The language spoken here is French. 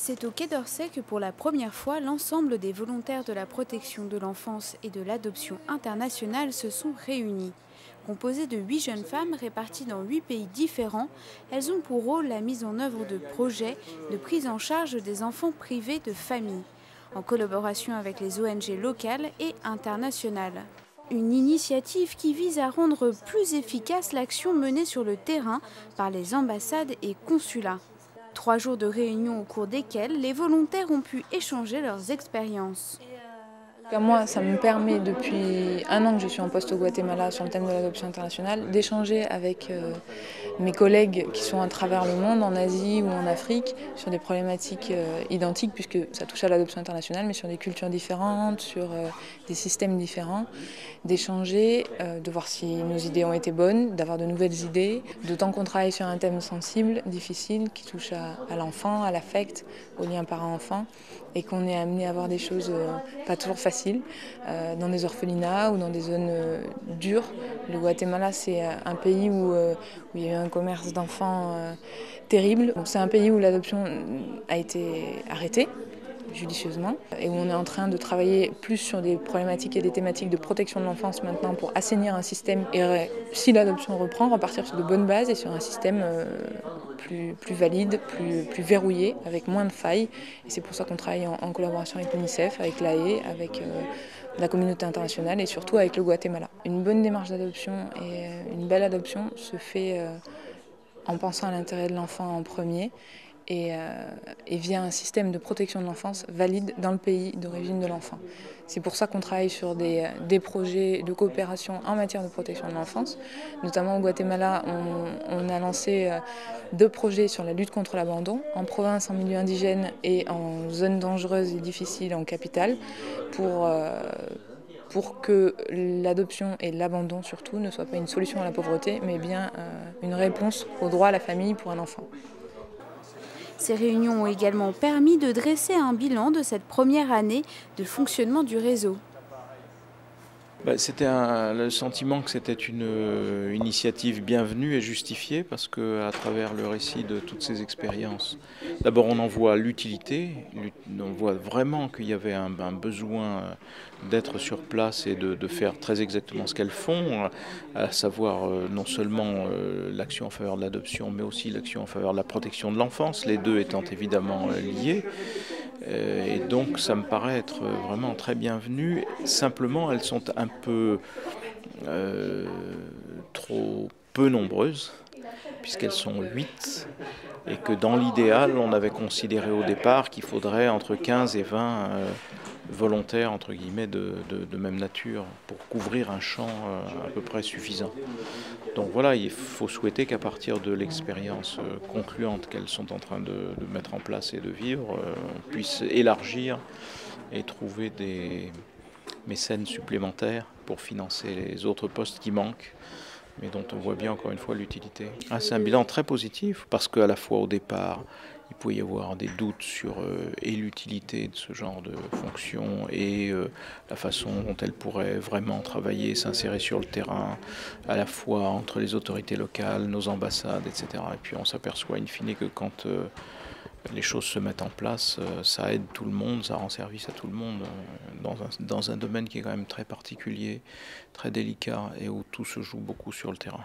C'est au Quai d'Orsay que pour la première fois, l'ensemble des volontaires de la protection de l'enfance et de l'adoption internationale se sont réunis. Composées de 8 jeunes femmes réparties dans 8 pays différents, elles ont pour rôle la mise en œuvre de projets de prise en charge des enfants privés de famille, en collaboration avec les ONG locales et internationales. Une initiative qui vise à rendre plus efficace l'action menée sur le terrain par les ambassades et consulats. 3 jours de réunion au cours desquels les volontaires ont pu échanger leurs expériences. Moi, ça me permet depuis un an que je suis en poste au Guatemala sur le thème de l'adoption internationale d'échanger avec mes collègues qui sont à travers le monde, en Asie ou en Afrique, sur des problématiques identiques puisque ça touche à l'adoption internationale, mais sur des cultures différentes, sur des systèmes différents, d'échanger, de voir si nos idées ont été bonnes, d'avoir de nouvelles idées, d'autant qu'on travaille sur un thème sensible, difficile, qui touche à l'enfant, à l'affect, au lien parent-enfant, et qu'on est amené à voir des choses pas toujours faciles dans des orphelinats ou dans des zones dures. Le Guatemala, c'est un pays où il y a eu un commerce d'enfants terrible. C'est un pays où l'adoption a été arrêtée judicieusement et où on est en train de travailler plus sur des problématiques et des thématiques de protection de l'enfance maintenant pour assainir un système et si l'adoption reprend, repartir sur de bonnes bases et sur un système plus valide, plus verrouillé, avec moins de failles. Et c'est pour ça qu'on travaille en collaboration avec l'UNICEF, avec l'AE, avec la communauté internationale et surtout avec le Guatemala. Une bonne démarche d'adoption et une belle adoption se fait en pensant à l'intérêt de l'enfant en premier et via un système de protection de l'enfance valide dans le pays d'origine de l'enfant. C'est pour ça qu'on travaille sur des projets de coopération en matière de protection de l'enfance. Notamment au Guatemala, on a lancé 2 projets sur la lutte contre l'abandon, en province, en milieu indigène et en zone dangereuse et difficile en capitale, pour que l'adoption et l'abandon surtout ne soient pas une solution à la pauvreté, mais bien une réponse au droit à la famille pour un enfant. Ces réunions ont également permis de dresser un bilan de cette première année de fonctionnement du réseau. C'était le sentiment que c'était une initiative bienvenue et justifiée parce qu'à travers le récit de toutes ces expériences, d'abord on en voit l'utilité, on voit vraiment qu'il y avait un besoin d'être sur place et de faire très exactement ce qu'elles font, à savoir non seulement l'action en faveur de l'adoption mais aussi l'action en faveur de la protection de l'enfance, les deux étant évidemment liés. Et donc ça me paraît être vraiment très bienvenu. Simplement, elles sont un peu trop peu nombreuses, puisqu'elles sont 8, et que dans l'idéal, on avait considéré au départ qu'il faudrait entre 15 et 20 volontaires, entre guillemets, de même nature, pour couvrir un champ à peu près suffisant. Donc voilà, il faut souhaiter qu'à partir de l'expérience concluante qu'elles sont en train de mettre en place et de vivre, on puisse élargir et trouver des mécènes supplémentaires pour financer les autres postes qui manquent, mais dont on voit bien encore une fois l'utilité. C'est un bilan très positif parce qu'à la fois au départ, il pouvait y avoir des doutes sur et l'utilité de ce genre de fonction et la façon dont elle pourrait vraiment travailler et s'insérer sur le terrain, à la fois entre les autorités locales, nos ambassades, etc. Et puis on s'aperçoit in fine que quand les choses se mettent en place, ça aide tout le monde, ça rend service à tout le monde dans un domaine qui est quand même très particulier, très délicat et où tout se joue beaucoup sur le terrain.